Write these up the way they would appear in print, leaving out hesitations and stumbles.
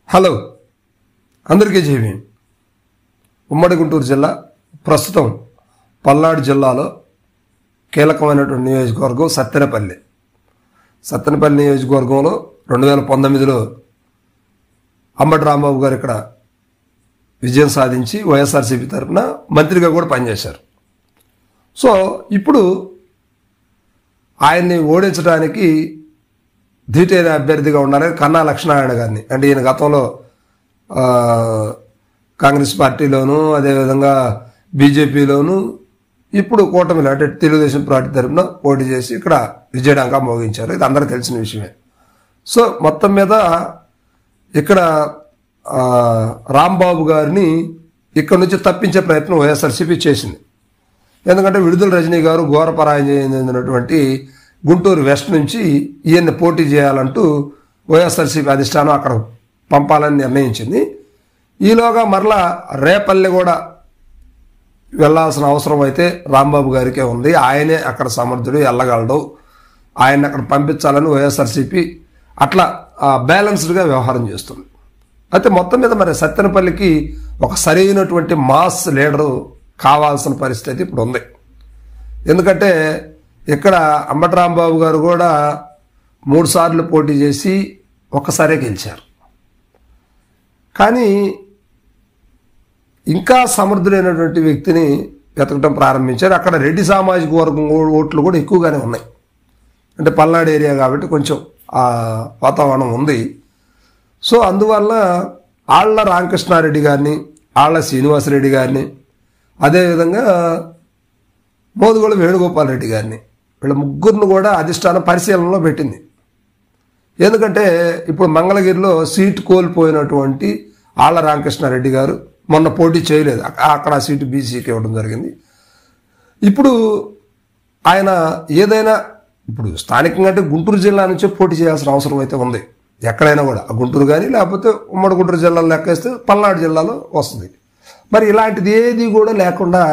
Hello అందరికీ JB. ఉమ్మడి గుంటూరు జిల్లా ప్రస్తుతం పల్నాడు జిల్లాలో కీలకమైనటువంటి నియోజకవర్గం సత్తెనపల్లి నియోజకవర్గంలో 2019లో అంబటి రాంబాబు గారు ఇక్కడ విజయం సాధించి వైఎస్ఆర్సీపీ తరఫున మంత్రిగా కూడా పనిచేశారు. సో ఇప్పుడు ఆయన్ని ఓడించడానికి ధీటైన అభ్యర్థిగా ఉండాలని కన్నా లక్ష్మీనారాయణ గారిని, అంటే ఈయన గతంలో కాంగ్రెస్ పార్టీలోను అదేవిధంగా బీజేపీలోను ఇప్పుడు కూటమిలో అంటే తెలుగుదేశం పార్టీ తరఫున పోటీ చేసి ఇక్కడ విజయడంగా మోగించారు. ఇది అందరికీ తెలిసిన విషయమే. సో మొత్తం మీద ఇక్కడ రాంబాబు గారిని ఇక్కడ నుంచి తప్పించే ప్రయత్నం వైఎస్ఆర్సీపీ చేసింది. ఎందుకంటే విడుదల రజనీ గారు ఘోర పరాజయం చెందినటువంటి గుంటూరు వెస్ట్ నుంచి ఈయన్ని పోటీ చేయాలంటూ వైఎస్ఆర్సీపీ అధిష్టానం అక్కడ పంపాలని నిర్ణయించింది. ఈలోగా మరలా రేపల్లి కూడా వెళ్లాల్సిన అవసరం అయితే రాంబాబు గారికే ఉంది. ఆయనే అక్కడ సమర్థుడు, వెళ్ళగలడు, ఆయన్ని అక్కడ పంపించాలని వైఎస్ఆర్సీపీ అట్లా బ్యాలెన్స్డ్గా వ్యవహారం చేస్తుంది. అయితే మొత్తం మీద మరి సత్తెనపల్లికి ఒక సరైనటువంటి మాస్ లీడరు కావాల్సిన పరిస్థితి ఇప్పుడు ఉంది. ఎందుకంటే ఇక్కడ అంబటి రాంబాబు గారు కూడా 3 సార్లు పోటీ చేసి ఒక్కసారే గెలిచారు. కానీ ఇంకా సమర్థులైనటువంటి వ్యక్తిని వెతకడం ప్రారంభించారు. అక్కడ రెడ్డి సామాజిక వర్గం ఓట్లు కూడా ఎక్కువగానే ఉన్నాయి. అంటే పల్నాడు ఏరియా కాబట్టి కొంచెం ఆ వాతావరణం ఉంది. సో అందువల్ల ఆళ్ల రామకృష్ణారెడ్డి గారిని, ఆళ్ల శ్రీనివాసరెడ్డి గారిని, అదేవిధంగా మోదుగోళ వేణుగోపాల్ రెడ్డి గారిని, వీళ్ళ ముగ్గురిని కూడా అధిష్టానం పరిశీలనలో పెట్టింది. ఎందుకంటే ఇప్పుడు మంగళగిరిలో సీటు కోల్పోయినటువంటి ఆళ్ల రామకృష్ణారెడ్డి గారు మొన్న పోటీ చేయలేదు, అక్కడ ఆ సీటు బీసీకి ఇవ్వడం జరిగింది. ఇప్పుడు ఆయన ఏదైనా ఇప్పుడు స్థానికంగా అంటే గుంటూరు జిల్లా నుంచే పోటీ చేయాల్సిన అవసరం అయితే ఉంది. ఎక్కడైనా కూడా గుంటూరు కానీ లేకపోతే ఉమ్మడి గుంటూరు జిల్లాలో లెక్కేస్తే పల్నాడు జిల్లాలో వస్తుంది. మరి ఇలాంటిది ఏది కూడా లేకుండా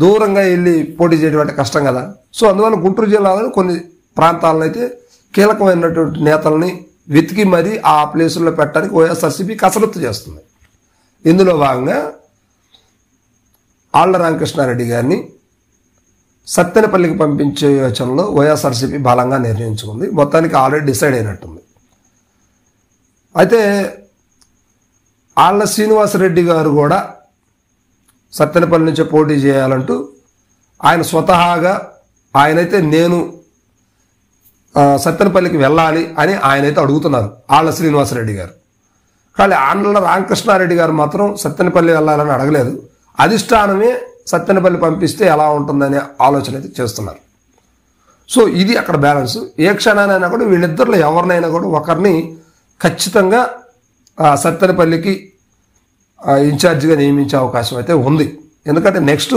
దూరంగా వెళ్ళి పోటీ చేయడం అంటే కష్టం కదా. సో అందువల్ల గుంటూరు జిల్లాలో కొన్ని ప్రాంతాలను అయితే కీలకమైనటువంటి నేతల్ని వెతికి మరీ ఆ ప్లేసుల్లో పెట్టడానికి వైఎస్ఆర్సీపీ కసరత్తు చేస్తుంది. ఇందులో భాగంగా ఆళ్ల రామకృష్ణారెడ్డి గారిని సత్తెనపల్లికి పంపించే యోచనలో వైఎస్ఆర్సీపీ బలంగా నిర్ణయించుకుంది. మొత్తానికి ఆల్రెడీ డిసైడ్ అయినట్టుంది. అయితే ఆళ్ల శ్రీనివాసరెడ్డి గారు కూడా సత్తెనపల్లి నుంచే పోటీ చేయాలంటూ ఆయన స్వతహాగా ఆయనైతే నేను సత్తెనపల్లికి వెళ్ళాలి అని ఆయనైతే అడుగుతున్నారు ఆళ్ల శ్రీనివాసరెడ్డి గారు. కానీ ఆళ్ల రామకృష్ణారెడ్డి గారు మాత్రం సత్తెనపల్లి వెళ్ళాలని అడగలేదు. అధిష్టానమే సత్తెనపల్లి పంపిస్తే ఎలా ఉంటుందనే ఆలోచన అయితే చేస్తున్నారు. సో ఇది అక్కడ బ్యాలెన్స్. ఏ క్షణానైనా కూడా వీళ్ళిద్దరిలో ఎవరినైనా కూడా ఒకరిని ఖచ్చితంగా సత్తెనపల్లికి ఇన్ఛార్జిగా నియమించే అవకాశం అయితే ఉంది. ఎందుకంటే నెక్స్ట్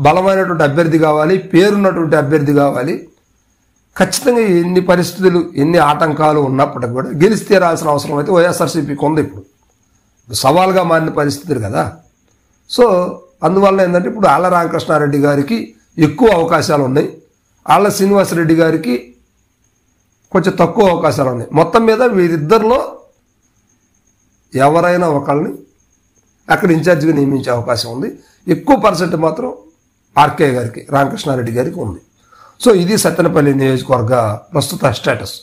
బలమైనటువంటి అభ్యర్థి కావాలి, పేరున్నటువంటి అభ్యర్థి కావాలి. ఖచ్చితంగా ఎన్ని పరిస్థితులు ఎన్ని ఆటంకాలు ఉన్నప్పటికీ కూడా గెలిచి తీరాల్సిన అవసరం అయితే వైఎస్ఆర్సీపీకి ఉంది. ఇప్పుడు సవాల్గా మారిన పరిస్థితులు కదా. సో అందువల్ల ఏంటంటే ఇప్పుడు ఆళ్ల రామకృష్ణారెడ్డి గారికి ఎక్కువ అవకాశాలు ఉన్నాయి, ఆళ్ల శ్రీనివాసరెడ్డి గారికి కొంచెం తక్కువ అవకాశాలు ఉన్నాయి. మొత్తం మీద వీరిద్దరిలో ఎవరైనా ఒకళ్ళని అక్కడ ఇన్ఛార్జిగా నియమించే అవకాశం ఉంది. ఎక్కువ పర్సెంట్ మాత్రం ఆర్కే గారికి, రామకృష్ణారెడ్డి గారికి ఉంది. సో ఇది సత్తెనపల్లి నియోజకవర్గ ప్రస్తుత స్టేటస్.